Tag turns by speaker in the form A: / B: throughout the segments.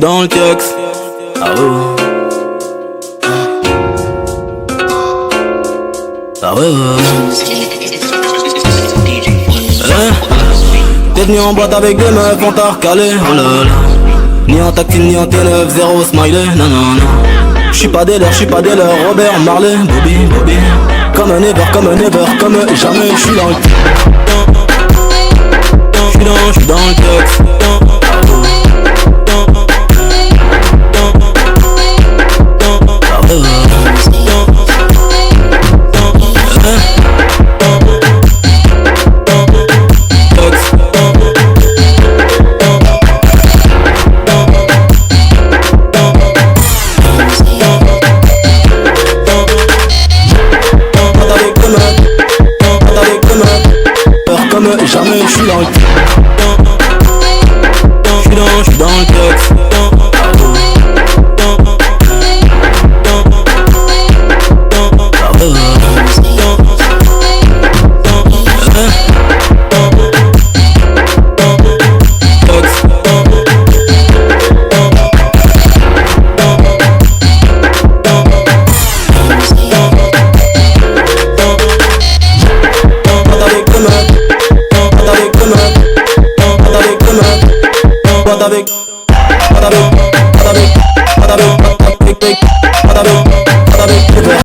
A: Dans le texte. Ah ouais. Ah ouais. T'es venu en boîte avec des meufs, on t'a recalé. Oh là là. Ni en tactile, ni en T9, zéro smiley. Non non non. J'suis pas des leurs, Robert Marley, Bobby, Bobby. Comme un ever, comme jamais. J'suis dans le J'suis dans le texte. Jamais j'suis dans le J'suis dans le texte.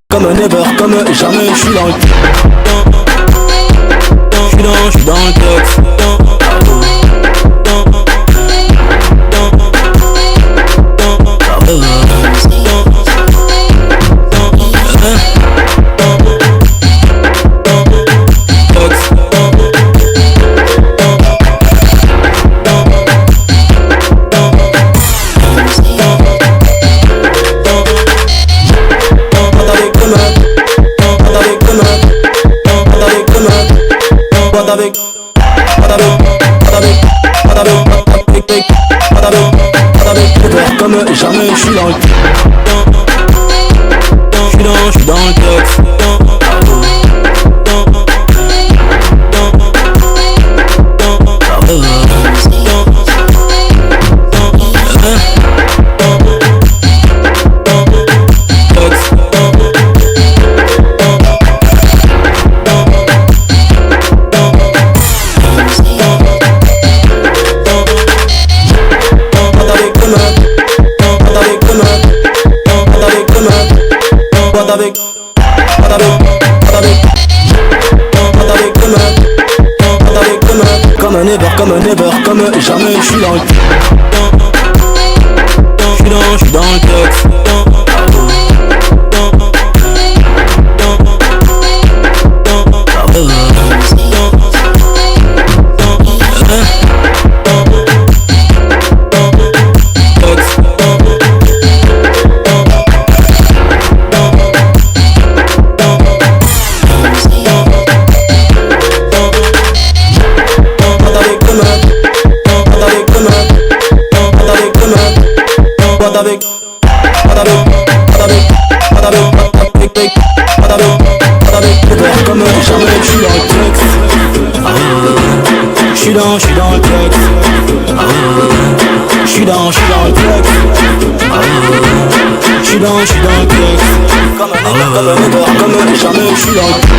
A: Comme un ever, comme jamais, j'suis dans le J'suis dans le texte. Comme jamais, j'suis dans le J'suis dans le texte. Comme un ever, comme jamais, j'suis dans le J'suis dans le texte. Comme jamais, j'suis dans le texte. J'suis dans le texte. J'suis dans le texte. J'suis dans le texte. Comme jamais, j'suis dans le texte.